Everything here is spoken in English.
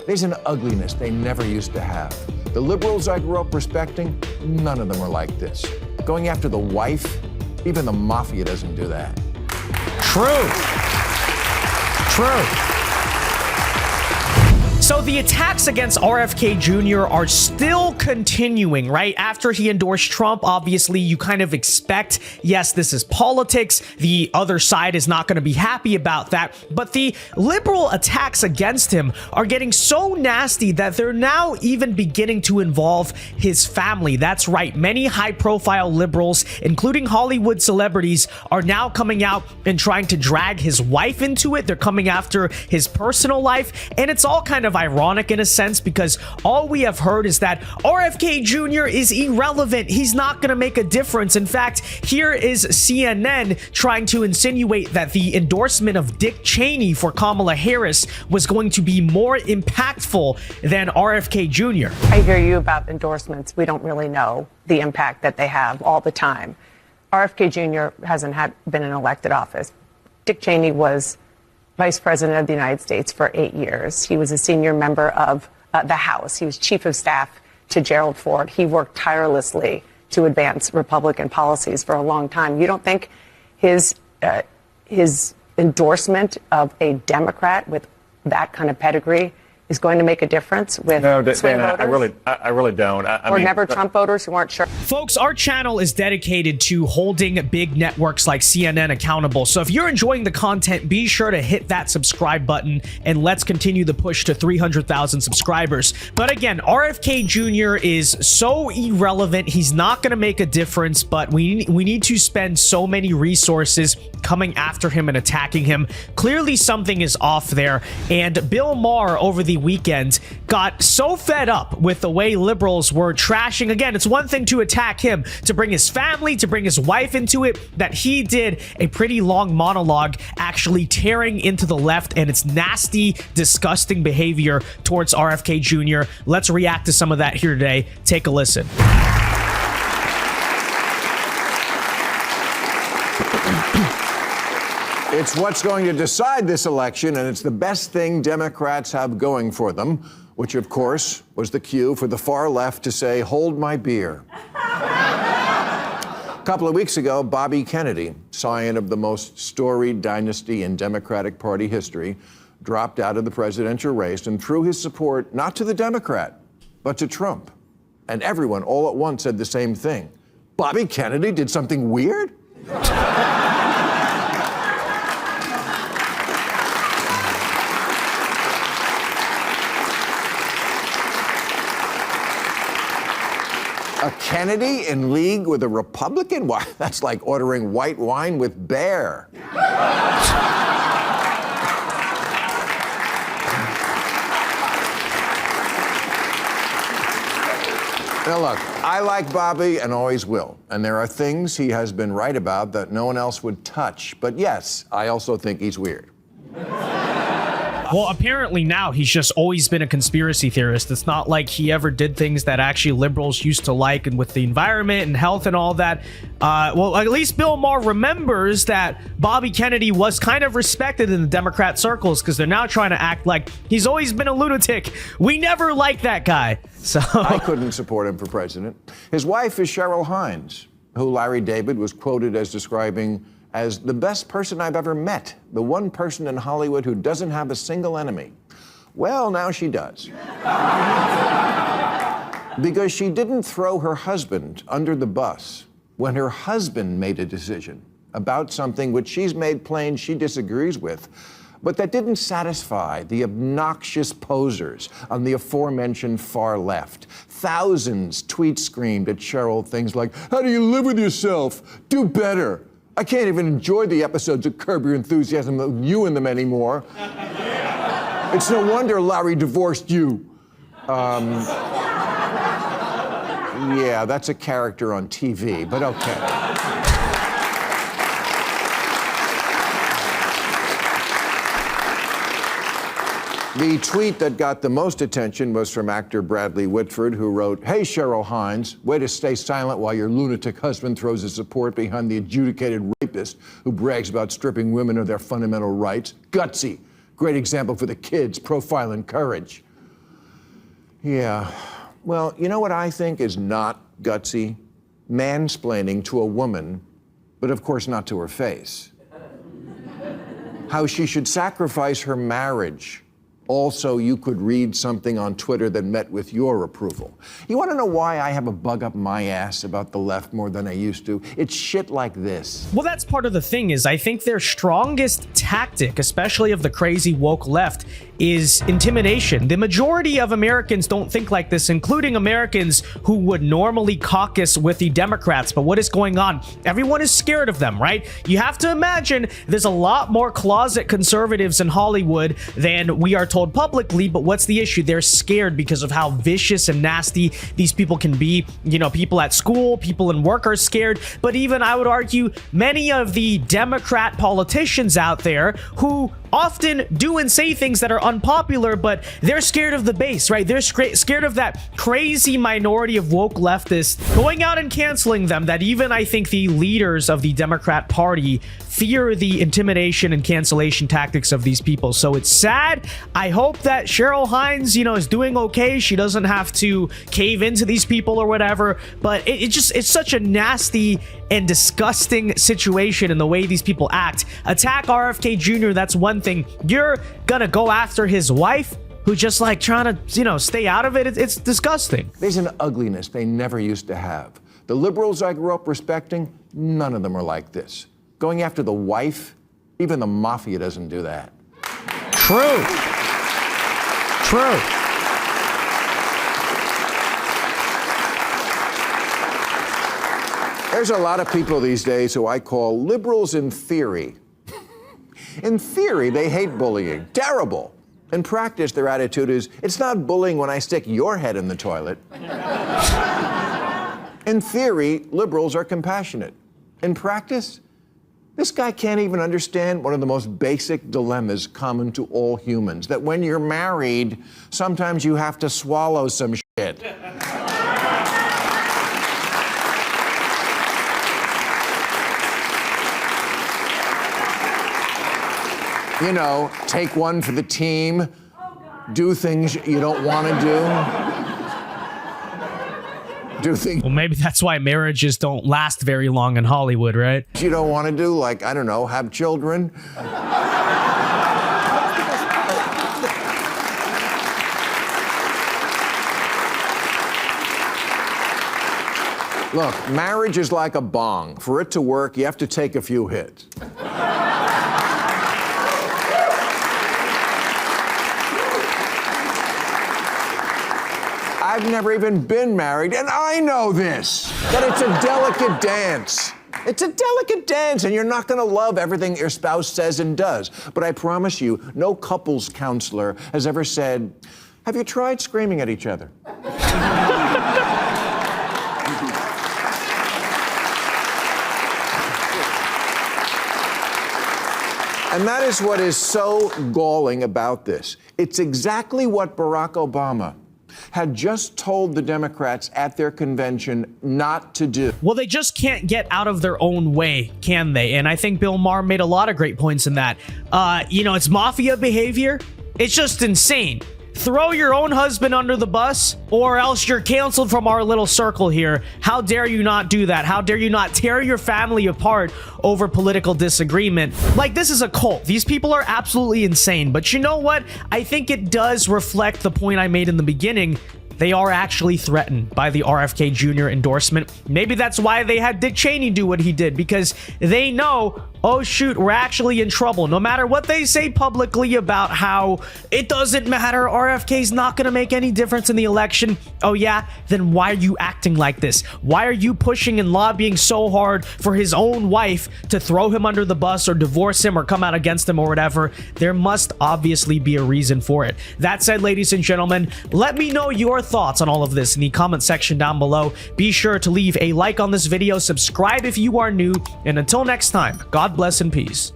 There's an ugliness they never used to have. The liberals I grew up respecting, none of them are like this. Going after the wife, even the mafia doesn't do that. True. So the attacks against RFK Jr. are still continuing, right? After he endorsed Trump, obviously, you kind of expect, yes, this is politics. The other side is not going to be happy about that. But the liberal attacks against him are getting so nasty that they're now even beginning to involve his family. That's right. Many high-profile liberals, including Hollywood celebrities, are now coming out and trying to drag his wife into it. They're coming after his personal life. And it's all kind of ironic in a sense, because all we have heard is that RFK Jr. is irrelevant. He's not going to make a difference. In fact, here is CNN trying to insinuate that the endorsement of Dick Cheney for Kamala Harris was going to be more impactful than RFK Jr. I hear you about endorsements. We don't really know the impact that they have all the time. RFK Jr. hasn't been in elected office. Dick Cheney was Vice President of the United States for 8 years. He was a senior member of the House. He was Chief of Staff to Gerald Ford. He worked tirelessly to advance Republican policies for a long time. You don't think his endorsement of a Democrat with that kind of pedigree is going to make a difference with swing voters? I really don't. Or never Trump voters who aren't sure. Folks, our channel is dedicated to holding big networks like CNN accountable. So if you're enjoying the content, be sure to hit that subscribe button and let's continue the push to 300,000 subscribers. But again, RFK Jr. is so irrelevant. He's not going to make a difference, but we need to spend so many resources coming after him and attacking him. Clearly something is off there. And Bill Maher over the weekend got so fed up with the way liberals were trashing. Again, it's one thing to attack him, to bring his family, to bring his wife into it, that he did a pretty long monologue actually tearing into the left and its nasty, disgusting behavior towards RFK Jr. Let's react to some of that here today. Take a listen. It's what's going to decide this election, and it's the best thing Democrats have going for them, which, of course, was the cue for the far left to say, "Hold my beer." A couple of weeks ago, Bobby Kennedy, scion of the most storied dynasty in Democratic Party history, dropped out of the presidential race and threw his support not to the Democrat, but to Trump. And everyone all at once said the same thing. Bobby Kennedy did something weird? A Kennedy in league with a Republican? Why, that's like ordering white wine with bear. Now look, I like Bobby and always will. And there are things he has been right about that no one else would touch. But yes, I also think he's weird. Well, apparently now he's just always been a conspiracy theorist. It's not like he ever did things that actually liberals used to like, and with the environment and health and all that. Well, at least Bill Maher remembers that Bobby Kennedy was kind of respected in the Democrat circles, because they're now trying to act like he's always been a lunatic. We never liked that guy. So I couldn't support him for president. His wife is Cheryl Hines, who Larry David was quoted as describing as the best person I've ever met, the one person in Hollywood who doesn't have a single enemy. Well, now she does. Because she didn't throw her husband under the bus when her husband made a decision about something which she's made plain she disagrees with, but that didn't satisfy the obnoxious posers on the aforementioned far left. Thousands tweet screamed at Cheryl things like, "How do you live with yourself? Do better. I can't even enjoy the episodes of Curb Your Enthusiasm with you in them anymore. It's no wonder Larry divorced you." Yeah, that's a character on TV, but okay. The tweet that got the most attention was from actor Bradley Whitford, who wrote, "Hey, Cheryl Hines, way to stay silent while your lunatic husband throws his support behind the adjudicated rapist who brags about stripping women of their fundamental rights. Gutsy. Great example for the kids, profile and courage." Yeah. Well, you know what I think is not gutsy? Mansplaining to a woman, but of course not to her face. How she should sacrifice her marriage. Also, you could read something on Twitter that met with your approval. You want to know why I have a bug up my ass about the left more than I used to? It's shit like this. Well, that's part of the thing is I think their strongest tactic, especially of the crazy woke left, is intimidation. The majority of Americans don't think like this, including Americans who would normally caucus with the Democrats. But what is going on? Everyone is scared of them, right? You have to imagine there's a lot more closet conservatives in Hollywood than we are told publicly. But what's the issue? They're scared because of how vicious and nasty these people can be. You know, people at school, people in work are scared. But even I would argue many of the Democrat politicians out there who often do and say things that are unpopular, but they're scared of the base, right? They're scared of that crazy minority of woke leftists going out and canceling them, that even I think the leaders of the Democrat Party fear the intimidation and cancellation tactics of these people. So it's sad. I hope that Cheryl Hines, you know, is doing okay. She doesn't have to cave into these people or whatever, but it's such a nasty and disgusting situation in the way these people act. Attack RFK Jr., that's one thing. You're gonna go after his wife, who's just like trying to, you know, stay out of it. It's disgusting. There's an ugliness they never used to have. The liberals I grew up respecting, none of them are like this. Going after the wife, even the mafia doesn't do that. True. There's a lot of people these days who I call liberals in theory. In theory, they hate bullying. Terrible. In practice, their attitude is, it's not bullying when I stick your head in the toilet. In theory, liberals are compassionate. In practice, this guy can't even understand one of the most basic dilemmas common to all humans, that when you're married, sometimes you have to swallow some shit. You know, take one for the team, do things you don't want to do things Well, maybe that's why marriages don't last very long in Hollywood, right? you don't want to do, like, I don't know, have children. Look, marriage is like a bong. For it to work, you have to take a few hits. I've never even been married, and I know this, that it's a delicate dance. It's a delicate dance, and you're not going to love everything your spouse says and does. But I promise you, no couples counselor has ever said, have you tried screaming at each other? And that is what is so galling about this. It's exactly what Barack Obama had just told the Democrats at their convention not to do. Well, they just can't get out of their own way, can they? And I think Bill Maher made a lot of great points in that. You know, it's mafia behavior. It's just insane. Throw your own husband under the bus, or else you're canceled from our little circle here. How dare you not do that? How dare you not tear your family apart over political disagreement? Like, this is a cult. These people are absolutely insane. But you know what? I think it does reflect the point I made in the beginning. They are actually threatened by the RFK Jr. endorsement. Maybe that's why they had Dick Cheney do what he did, because they know, oh shoot, we're actually in trouble. No matter what they say publicly about how it doesn't matter, RFK's not going to make any difference in the election. Oh yeah? Then why are you acting like this? Why are you pushing and lobbying so hard for his own wife to throw him under the bus or divorce him or come out against him or whatever? There must obviously be a reason for it. That said, ladies and gentlemen, let me know your thoughts on all of this in the comment section down below. Be sure to leave a like on this video, subscribe if you are new, and until next time, God bless and peace.